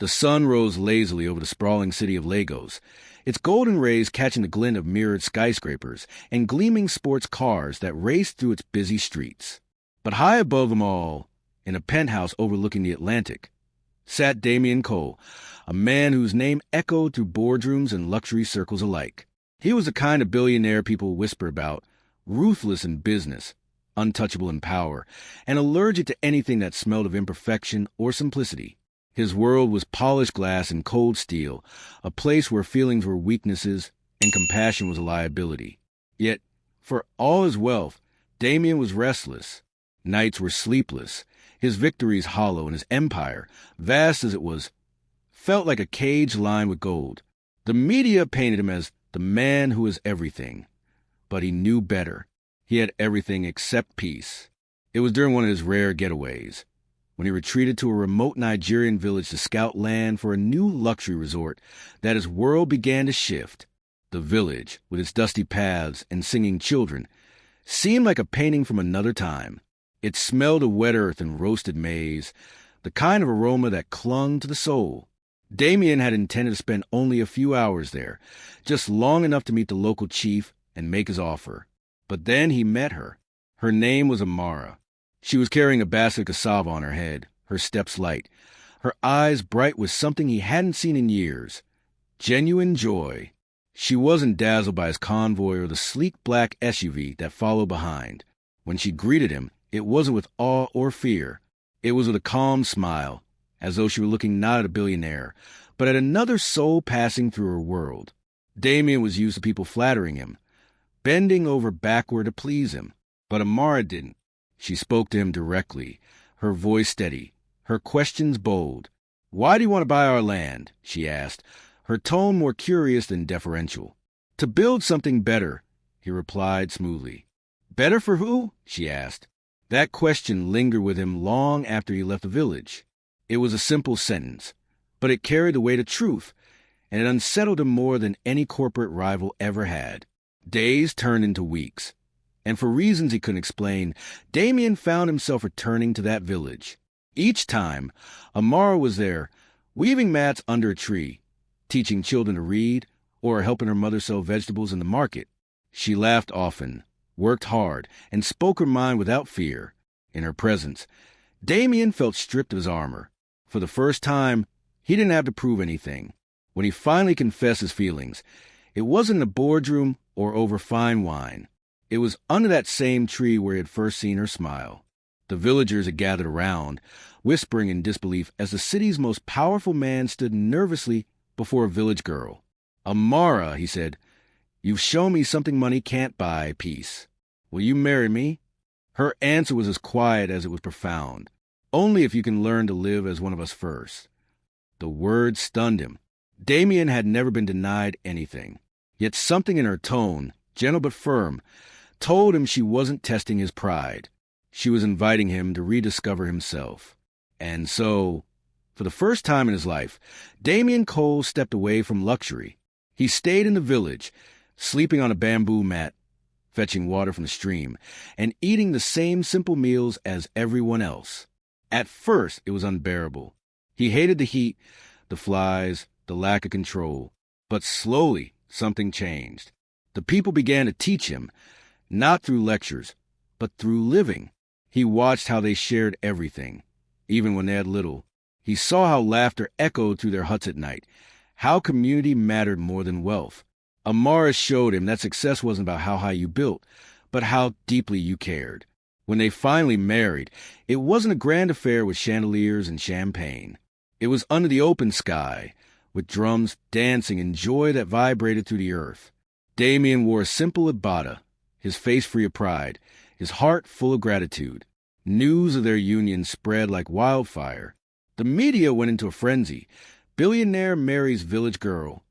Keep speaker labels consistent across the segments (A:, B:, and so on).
A: The sun rose lazily over the sprawling city of Lagos, its golden rays catching the glint of mirrored skyscrapers and gleaming sports cars that raced through its busy streets. But high above them all, in a penthouse overlooking the Atlantic, sat Damian Cole, a man whose name echoed through boardrooms and luxury circles alike. He was the kind of billionaire people whisper about, ruthless in business, untouchable in power, and allergic to anything that smelled of imperfection or simplicity. His world was polished glass and cold steel, a place where feelings were weaknesses and compassion was a liability. Yet, for all his wealth, Damian was restless. Nights were sleepless, his victories hollow, and his empire, vast as it was, felt like a cage lined with gold. The media painted him as the man who is everything. But he knew better. He had everything except peace. It was during one of his rare getaways, when he retreated to a remote Nigerian village to scout land for a new luxury resort, that his world began to shift. The village, with its dusty paths and singing children, seemed like a painting from another time. It smelled of wet earth and roasted maize, the kind of aroma that clung to the soul. Damian had intended to spend only a few hours there, just long enough to meet the local chief and make his offer. But then he met her. Her name was Amara. She was carrying a basket of cassava on her head, her steps light, her eyes bright with something he hadn't seen in years. Genuine joy. She wasn't dazzled by his convoy or the sleek black SUV that followed behind. When she greeted him, it wasn't with awe or fear. It was with a calm smile, as though she were looking not at a billionaire, but at another soul passing through her world. Damian was used to people flattering him, bending over backward to please him. But Amara didn't. She spoke to him directly, her voice steady, her questions bold. "Why do you want to buy our land?" she asked, her tone more curious than deferential. "To build something better," he replied smoothly. "Better for who?" she asked. That question lingered with him long after he left the village. It was a simple sentence, but it carried the weight of truth, and it unsettled him more than any corporate rival ever had. Days turned into weeks, and for reasons he couldn't explain, Damian found himself returning to that village. Each time, Amara was there, weaving mats under a tree, teaching children to read, or helping her mother sell vegetables in the market. She laughed often, worked hard, and spoke her mind without fear. In her presence, Damian felt stripped of his armor. For the first time, he didn't have to prove anything. When he finally confessed his feelings, it wasn't in a boardroom or over fine wine. It was under that same tree where he had first seen her smile. The villagers had gathered around, whispering in disbelief as the city's most powerful man stood nervously before a village girl. "Amara," he said, "you've shown me something money can't buy, peace. Will you marry me?" Her answer was as quiet as it was profound. "Only if you can learn to live as one of us first." The words stunned him. Damian had never been denied anything. Yet something in her tone, gentle but firm, told him she wasn't testing his pride. She was inviting him to rediscover himself. And so, for the first time in his life, Damian Cole stepped away from luxury. He stayed in the village, sleeping on a bamboo mat, fetching water from the stream, and eating the same simple meals as everyone else. At first, it was unbearable. He hated the heat, the flies, the lack of control. But slowly, something changed. The people began to teach him, not through lectures, but through living. He watched how they shared everything, even when they had little. He saw how laughter echoed through their huts at night, how community mattered more than wealth. Amara showed him that success wasn't about how high you built, but how deeply you cared. When they finally married, it wasn't a grand affair with chandeliers and champagne. It was under the open sky, with drums, dancing, and joy that vibrated through the earth. Damian wore a simple ibada, his face free of pride, his heart full of gratitude. News of their union spread like wildfire. The media went into a frenzy. "Billionaire marries village girl."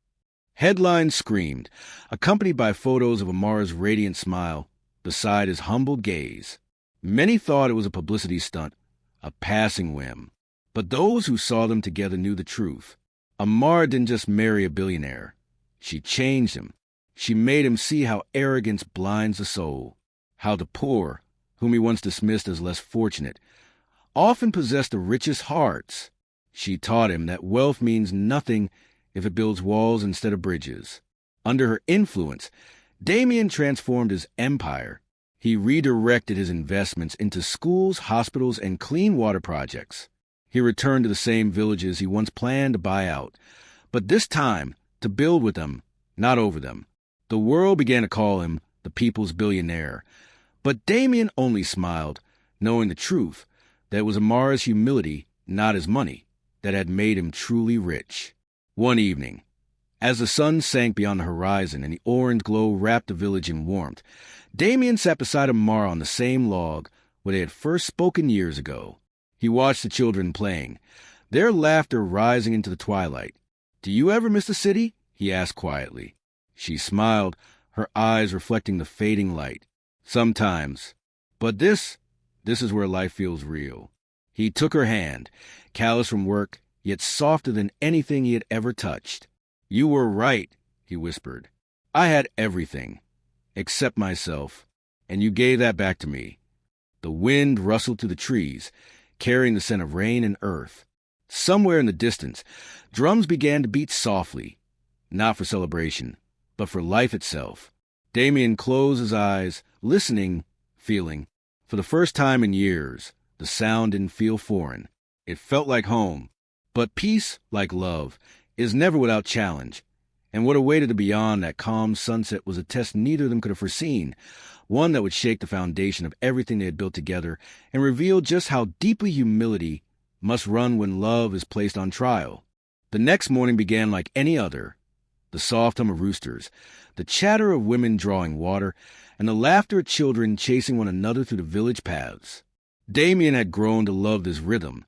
A: Headlines screamed, accompanied by photos of Amara's radiant smile beside his humbled gaze. Many thought it was a publicity stunt, a passing whim. But those who saw them together knew the truth. Amara didn't just marry a billionaire. She changed him. She made him see how arrogance blinds the soul, how the poor, whom he once dismissed as less fortunate, often possess the richest hearts. She taught him that wealth means nothing if it builds walls instead of bridges. Under her influence, Damien transformed his empire. He redirected his investments into schools, hospitals, and clean water projects. He returned to the same villages he once planned to buy out, but this time to build with them, not over them. The world began to call him the people's billionaire, but Damien only smiled, knowing the truth, that it was Amara's humility, not his money, that had made him truly rich. One evening, as the sun sank beyond the horizon and the orange glow wrapped the village in warmth, Damien sat beside Amara on the same log where they had first spoken years ago. He watched the children playing, their laughter rising into the twilight. "Do you ever miss the city?" he asked quietly. She smiled, her eyes reflecting the fading light. "Sometimes. But this is where life feels real." He took her hand, callous from work, yet softer than anything he had ever touched. "You were right," he whispered. "I had everything, except myself, and you gave that back to me." The wind rustled through the trees, carrying the scent of rain and earth. Somewhere in the distance, drums began to beat softly, not for celebration, but for life itself. Damien closed his eyes, listening, feeling. For the first time in years, the sound didn't feel foreign. It felt like home. But peace, like love, is never without challenge. And what awaited the beyond that calm sunset was a test neither of them could have foreseen, one that would shake the foundation of everything they had built together and reveal just how deeply humility must run when love is placed on trial. The next morning began like any other. The soft hum of roosters, the chatter of women drawing water, and the laughter of children chasing one another through the village paths. Damien had grown to love this rhythm,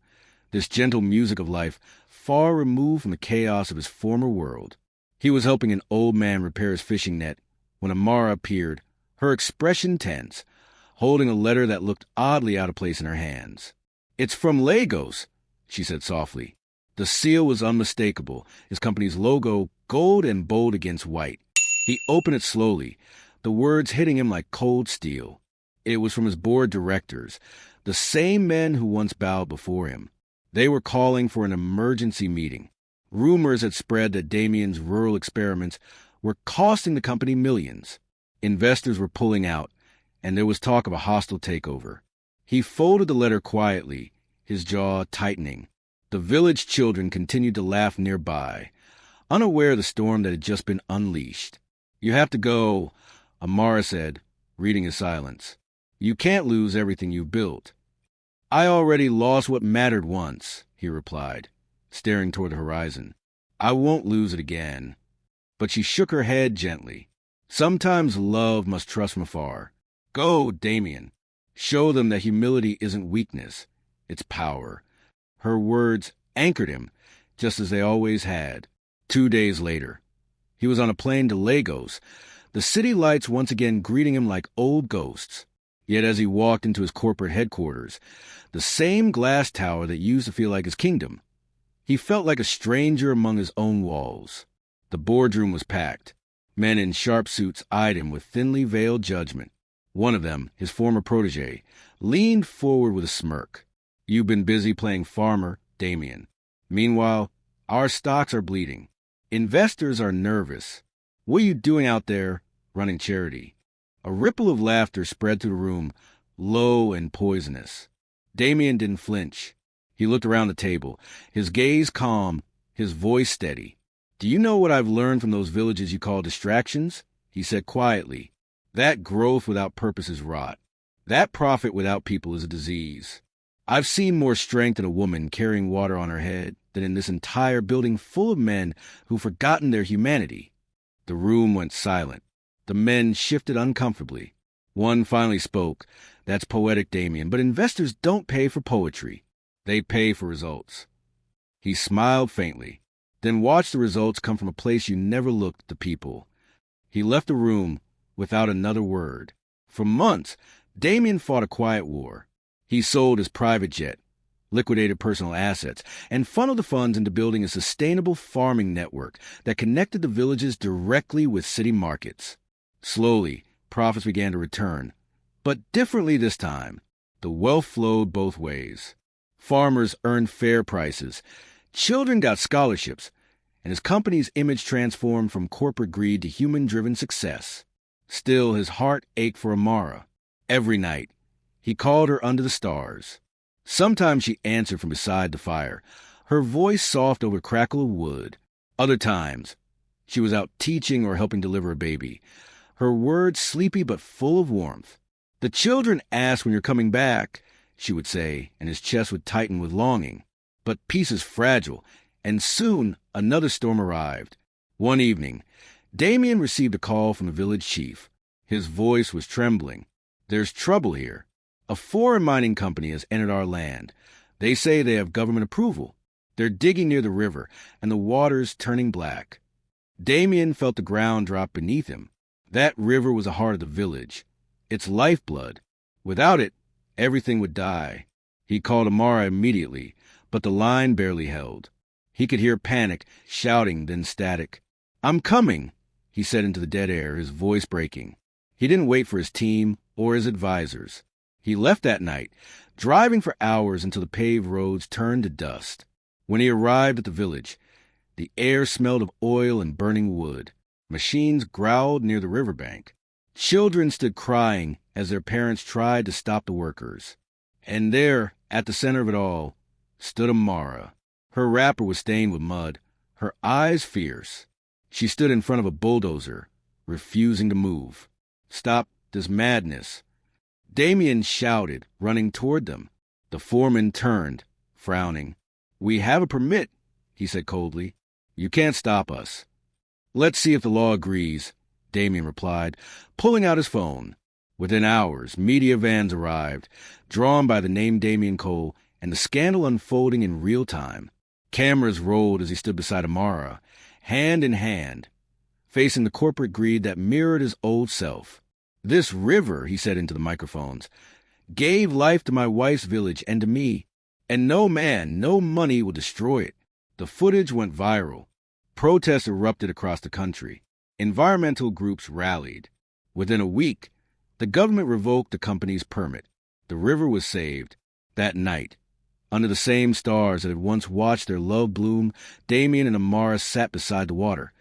A: this gentle music of life, far removed from the chaos of his former world. He was helping an old man repair his fishing net when Amara appeared, her expression tense, holding a letter that looked oddly out of place in her hands. "It's from Lagos," she said softly. The seal was unmistakable, his company's logo gold and bold against white. He opened it slowly, the words hitting him like cold steel. It was from his board directors, the same men who once bowed before him. They were calling for an emergency meeting. Rumors had spread that Damien's rural experiments were costing the company millions. Investors were pulling out, and there was talk of a hostile takeover. He folded the letter quietly, his jaw tightening. The village children continued to laugh nearby, unaware of the storm that had just been unleashed. "You have to go," Amara said, reading his silence. "You can't lose everything you've built." "I already lost what mattered once," he replied, staring toward the horizon. "I won't lose it again." But she shook her head gently. "Sometimes love must trust from afar. Go, Damien. Show them that humility isn't weakness, it's power." Her words anchored him, just as they always had. 2 days later, he was on a plane to Lagos, the city lights once again greeting him like old ghosts. Yet as he walked into his corporate headquarters, the same glass tower that used to feel like his kingdom, he felt like a stranger among his own walls. The boardroom was packed. Men in sharp suits eyed him with thinly veiled judgment. One of them, his former protege, leaned forward with a smirk. "You've been busy playing farmer, Damien. Meanwhile, our stocks are bleeding. Investors are nervous. What are you doing out there running charity?" A ripple of laughter spread through the room, low and poisonous. Damien didn't flinch. He looked around the table, his gaze calm, his voice steady. "Do you know what I've learned from those villages you call distractions?" he said quietly. "That growth without purpose is rot. That profit without people is a disease. I've seen more strength in a woman carrying water on her head than in this entire building full of men who've forgotten their humanity." The room went silent. The men shifted uncomfortably. One finally spoke. "That's poetic, Damien, but investors don't pay for poetry. They pay for results." He smiled faintly, then watched the results come from a place you never looked, the people. He left the room without another word. For months, Damien fought a quiet war. He sold his private jet, liquidated personal assets, and funneled the funds into building a sustainable farming network that connected the villages directly with city markets. Slowly, profits began to return, but differently this time. The wealth flowed both ways. Farmers earned fair prices, Children got scholarships, and his company's image transformed from corporate greed to human-driven success. Still, his heart ached for Amara. Every night, he called her under the stars. Sometimes she answered from beside the fire, her voice soft over the crackle of wood. Other times, she was out teaching or helping deliver a baby, her words sleepy but full of warmth. "The children ask when you're coming back," she would say, and his chest would tighten with longing. But peace is fragile, and soon another storm arrived. One evening, Damien received a call from the village chief. His voice was trembling. "There's trouble here. A foreign mining company has entered our land. They say they have government approval. They're digging near the river, and the water's turning black." Damien felt the ground drop beneath him. That river was the heart of the village, its lifeblood. Without it, everything would die. He called Amara immediately, but the line barely held. He could hear panic, shouting, then static. "I'm coming," he said into the dead air, his voice breaking. He didn't wait for his team or his advisors. He left that night, driving for hours until the paved roads turned to dust. When he arrived at the village, the air smelled of oil and burning wood. Machines growled near the riverbank. Children stood crying as their parents tried to stop the workers. And there, at the center of it all, stood Amara. Her wrapper was stained with mud, her eyes fierce. She stood in front of a bulldozer, refusing to move. "Stop this madness." Damien shouted, running toward them. The foreman turned, frowning. "We have a permit," he said coldly. "You can't stop us." "Let's see if the law agrees," Damien replied, pulling out his phone. Within hours, media vans arrived, drawn by the name Damien Cole, and the scandal unfolding in real time. Cameras rolled as he stood beside Amara, hand in hand, facing the corporate greed that mirrored his old self. "This river," he said into the microphones, "gave life to my wife's village and to me, and no man, no money will destroy it." The footage went viral. Protests erupted across the country. Environmental groups rallied. Within a week, the government revoked the company's permit. The river was saved. That night, under the same stars that had once watched their love bloom, Damien and Amara sat beside the water,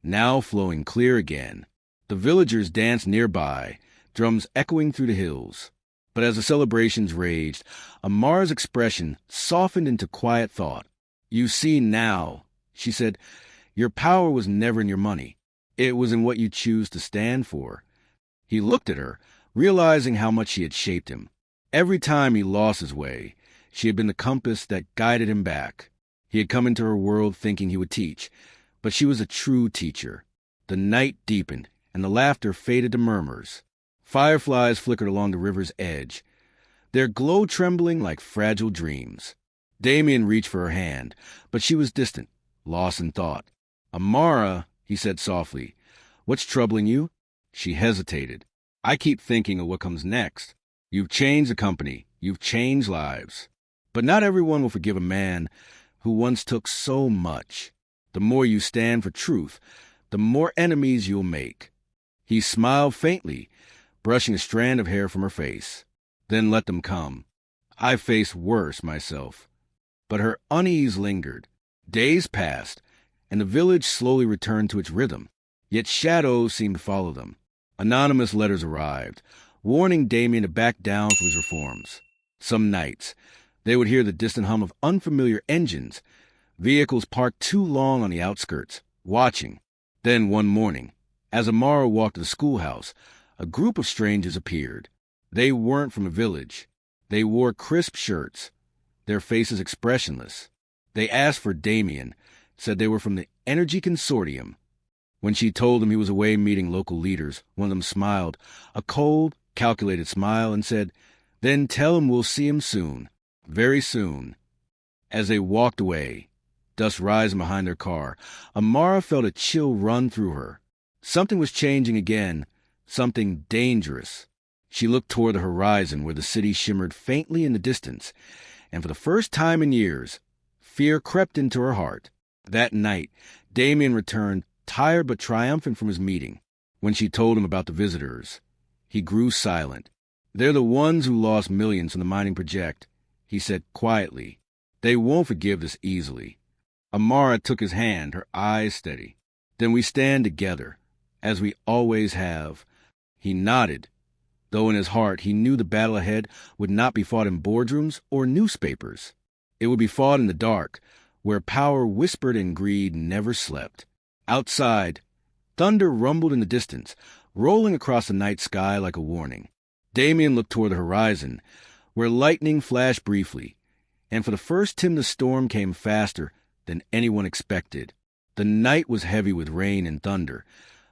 A: now flowing clear again. The villagers danced nearby, drums echoing through the hills. But as the celebrations raged, Amara's expression softened into quiet thought. "You see now," she said, "your power was never in your money. It was in what you choose to stand for." He looked at her, realizing how much she had shaped him. Every time he lost his way, she had been the compass that guided him back. He had come into her world thinking he would teach, but she was a true teacher. The night deepened, and the laughter faded to murmurs. Fireflies flickered along the river's edge, their glow trembling like fragile dreams. Damien reached for her hand, but she was distant, lost in thought. "Amara," he said softly, "what's troubling you?" She hesitated. "I keep thinking of what comes next. You've changed the company. You've changed lives. But not everyone will forgive a man who once took so much. The more you stand for truth, the more enemies you'll make." He smiled faintly, brushing a strand of hair from her face. "Then let them come. I've faced worse myself." But her unease lingered. Days passed, and the village slowly returned to its rhythm. Yet shadows seemed to follow them. Anonymous letters arrived, warning Damien to back down from his reforms. Some nights, they would hear the distant hum of unfamiliar engines, vehicles parked too long on the outskirts, watching. Then one morning, as Amara walked to the schoolhouse, a group of strangers appeared. They weren't from the village. They wore crisp shirts, their faces expressionless. They asked for Damien, said they were from the Energy Consortium. When she told them he was away meeting local leaders, one of them smiled, a cold, calculated smile, and said, "Then tell him we'll see him soon, very soon." As they walked away, dust rising behind their car, Amara felt a chill run through her. Something was changing again, something dangerous. She looked toward the horizon where the city shimmered faintly in the distance, and for the first time in years, fear crept into her heart. That night, Damien returned, tired but triumphant from his meeting. When she told him about the visitors, he grew silent. "They're the ones who lost millions from the mining project," he said quietly. "They won't forgive this easily. Amara took his hand, her eyes steady. Then we stand together, as we always have. He nodded, though in his heart he knew the battle ahead would not be fought in boardrooms or newspapers. It would be fought in the dark, where power whispered and greed never slept. Outside, thunder rumbled in the distance, rolling across the night sky like a warning. Damien looked toward the horizon, where lightning flashed briefly, and for the first time the storm came faster than anyone expected. The night was heavy with rain and thunder,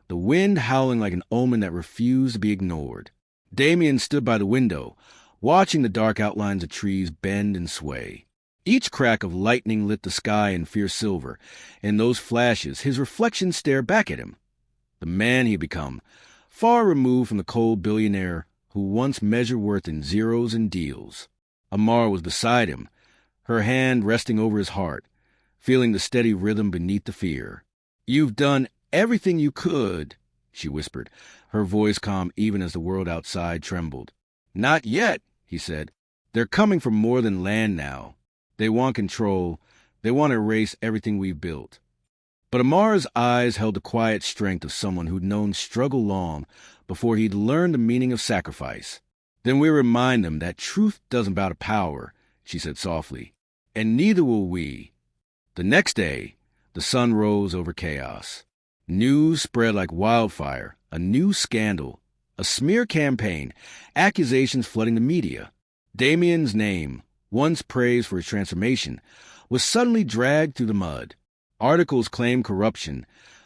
A: the wind howling like an omen that refused to be ignored. Damien stood by the window, watching the dark outlines of trees bend and sway. Each crack of lightning lit the sky in fierce silver. In those flashes, his reflection stared back at him. The man he had become, far removed from the cold billionaire who once measured worth in zeros and deals. Amara was beside him, her hand resting over his heart, feeling the steady rhythm beneath the fear. "You've done everything you could," she whispered, her voice calm even as the world outside trembled. "Not yet," he said. "They're coming for more than land now. They want control. They want to erase everything we've built." But Amara's eyes held the quiet strength of someone who'd known struggle long before he'd learned the meaning of sacrifice. "Then we remind them that truth doesn't bow to power," she said softly, "and neither will we." The next day, the sun rose over chaos. News spread like wildfire, a new scandal, a smear campaign, accusations flooding the media. Damien's name, once praised for his transformation, was suddenly dragged through the mud. Articles claimed corruption,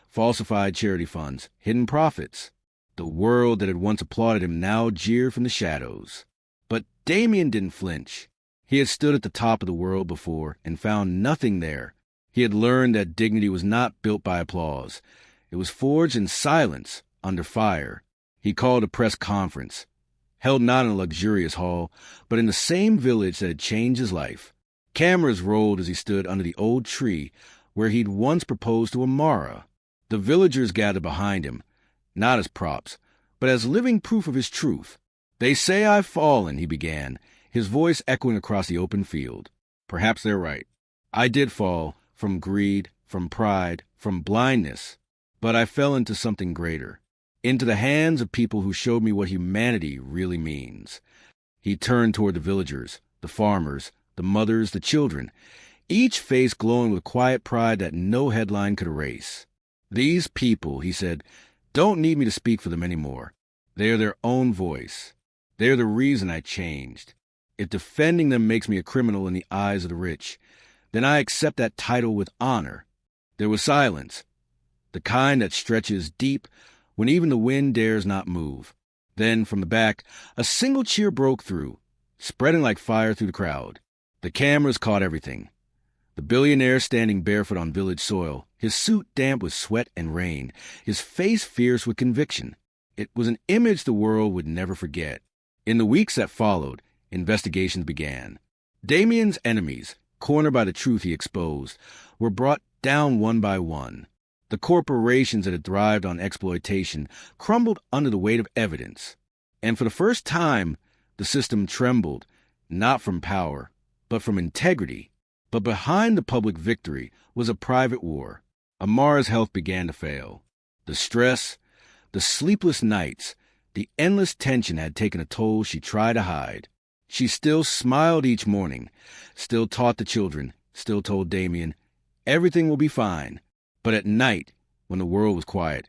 A: falsified charity funds, hidden profits. The world that had once applauded him now jeered from the shadows. But Damien didn't flinch. He had stood at the top of the world before and found nothing there. He had learned that dignity was not built by applause. It was forged in silence, under fire. He called a press conference, held not in a luxurious hall, but in the same village that had changed his life. Cameras rolled as he stood under the old tree where he'd once proposed to Amara. The villagers gathered behind him, not as props, but as living proof of his truth. "They say I've fallen," he began, his voice echoing across the open field. "Perhaps they're right. I did fall, from greed, from pride, from blindness. But I fell into something greater, into the hands of people who showed me what humanity really means." He turned toward the villagers, the farmers, the mothers, the children, each face glowing with quiet pride that no headline could erase. "These people," he said, "don't need me to speak for them anymore. They are their own voice. They are the reason I changed. If defending them makes me a criminal in the eyes of the rich, then I accept that title with honor." There was silence, the kind that stretches deep when even the wind dares not move. Then, from the back, a single cheer broke through, spreading like fire through the crowd. The cameras caught everything. The billionaire standing barefoot on village soil, his suit damp with sweat and rain, his face fierce with conviction. It was an image the world would never forget. In the weeks that followed, investigations began. Damien's enemies, cornered by the truth he exposed, were brought down one by one. The corporations that had thrived on exploitation crumbled under the weight of evidence. And for the first time, the system trembled, not from power, but from integrity. But behind the public victory was a private war. Amara's health began to fail. The stress, the sleepless nights, the endless tension had taken a toll she tried to hide. She still smiled each morning, still taught the children, still told Damien, "Everything will be fine." But at night, when the world was quiet,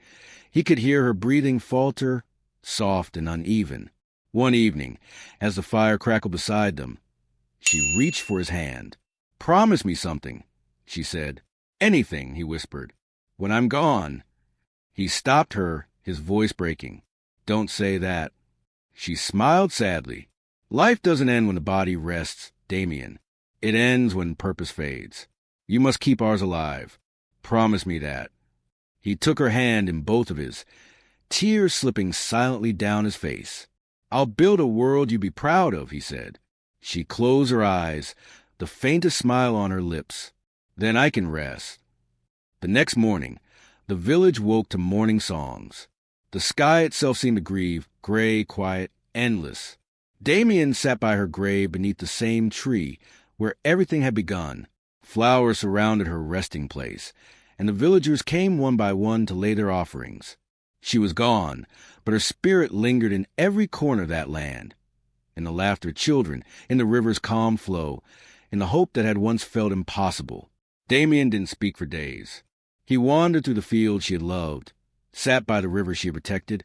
A: he could hear her breathing falter, soft and uneven. One evening, as the fire crackled beside them, she reached for his hand. "Promise me something," she said. "Anything," he whispered. "When I'm gone." He stopped her, his voice breaking. "Don't say that." She smiled sadly. "Life doesn't end when the body rests, Damien. It ends when purpose fades. You must keep ours alive. Promise me that." He took her hand in both of his, tears slipping silently down his face. "I'll build a world you'd be proud of," he said. She closed her eyes, the faintest smile on her lips. "Then I can rest." The next morning, the village woke to morning songs. The sky itself seemed to grieve, gray, quiet, endless. Damien sat by her grave beneath the same tree where everything had begun. Flowers surrounded her resting place, and the villagers came one by one to lay their offerings. She was gone, but her spirit lingered in every corner of that land, in the laughter of children, in the river's calm flow, in the hope that had once felt impossible. Damien didn't speak for days. He wandered through the fields she had loved, sat by the river she had protected,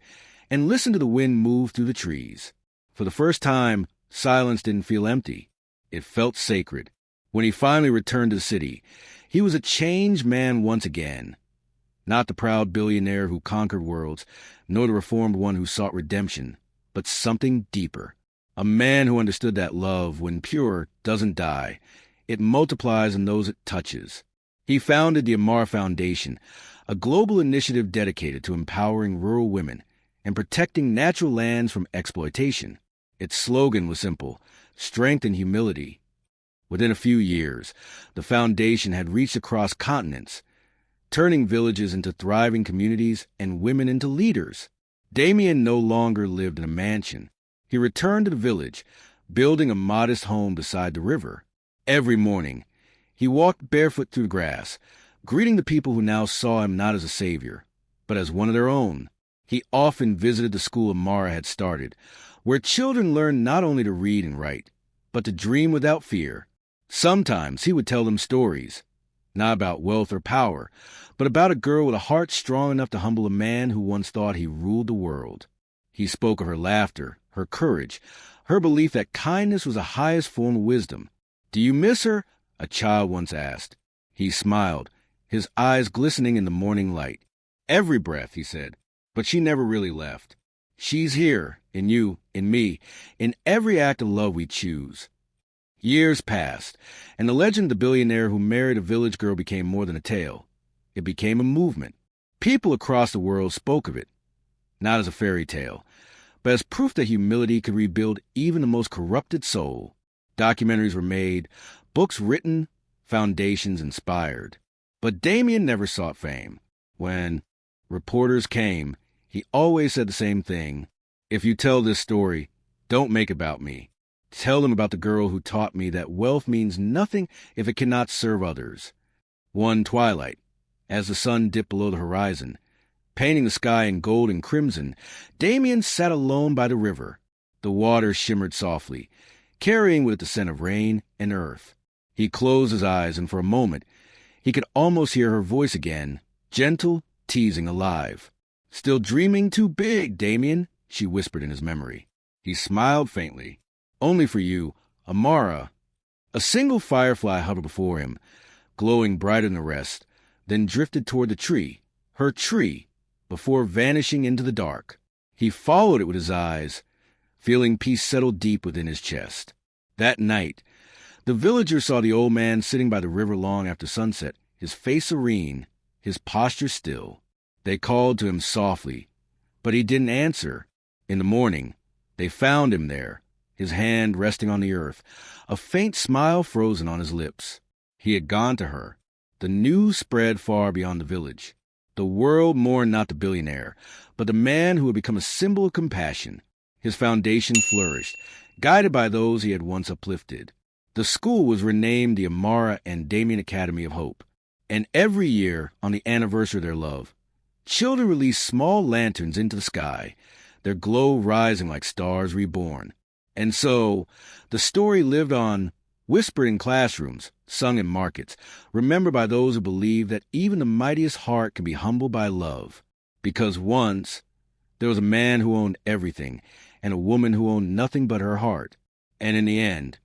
A: and listened to the wind move through the trees. For the first time, silence didn't feel empty. It felt sacred. When he finally returned to the city, he was a changed man once again. Not the proud billionaire who conquered worlds, nor the reformed one who sought redemption, but something deeper. A man who understood that love, when pure, doesn't die. It multiplies in those it touches. He founded the Immerse Foundation, a global initiative dedicated to empowering rural women and protecting natural lands from exploitation. Its slogan was simple: strength and humility. Within a few years, the foundation had reached across continents, turning villages into thriving communities and women into leaders. Damien no longer lived in a mansion. He returned to the village, building a modest home beside the river. Every morning, he walked barefoot through the grass, greeting the people who now saw him not as a savior, but as one of their own. He often visited the school Amara had started, where children learned not only to read and write, but to dream without fear. Sometimes he would tell them stories, not about wealth or power, but about a girl with a heart strong enough to humble a man who once thought he ruled the world. He spoke of her laughter, her courage, her belief that kindness was the highest form of wisdom. "Do you miss her?" a child once asked. He smiled, his eyes glistening in the morning light. "Every breath," he said, "but she never really left. She's here, in you, in me, in every act of love we choose." Years passed, and the legend of the billionaire who married a village girl became more than a tale. It became a movement. People across the world spoke of it, not as a fairy tale, but as proof that humility could rebuild even the most corrupted soul. Documentaries were made, books written, foundations inspired. But Damien never sought fame. When reporters came, he always said the same thing: "If you tell this story, don't make it about me. Tell them about the girl who taught me that wealth means nothing if it cannot serve others." One twilight, as the sun dipped below the horizon, painting the sky in gold and crimson, Damien sat alone by the river. The water shimmered softly, carrying with it the scent of rain and earth. He closed his eyes, and for a moment he could almost hear her voice again, gentle, teasing, alive. "Still dreaming too big, Damien," she whispered in his memory. He smiled faintly. "Only for you, Amara." A single firefly hovered before him, glowing brighter than the rest, then drifted toward the tree, her tree, before vanishing into the dark. He followed it with his eyes, feeling peace settle deep within his chest. That night, the villagers saw the old man sitting by the river long after sunset, his face serene, his posture still. They called to him softly, but he didn't answer. In the morning, they found him there, his hand resting on the earth, a faint smile frozen on his lips. He had gone to her. The news spread far beyond the village. The world mourned not the billionaire, but the man who had become a symbol of compassion. His foundation flourished, guided by those he had once uplifted. The school was renamed the Amara and Damien Academy of Hope. And every year, on the anniversary of their love, children released small lanterns into the sky, their glow rising like stars reborn. And so, the story lived on, whispered in classrooms, sung in markets, remembered by those who believe that even the mightiest heart can be humbled by love. Because once, there was a man who owned everything, and a woman who owned nothing but her heart. And in the end,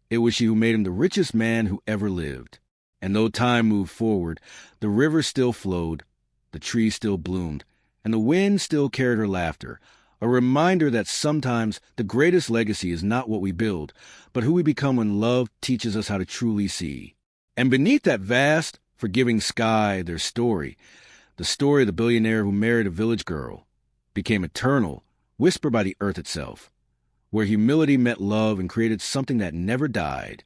A: it was she who made him the richest man who ever lived. And though time moved forward, the river still flowed, the trees still bloomed, and the wind still carried her laughter, a reminder that sometimes the greatest legacy is not what we build, but who we become when love teaches us how to truly see. And beneath that vast, forgiving sky, their story, the story of the billionaire who married a village girl, became eternal, whispered by the earth itself, where humility met love and created something that never died.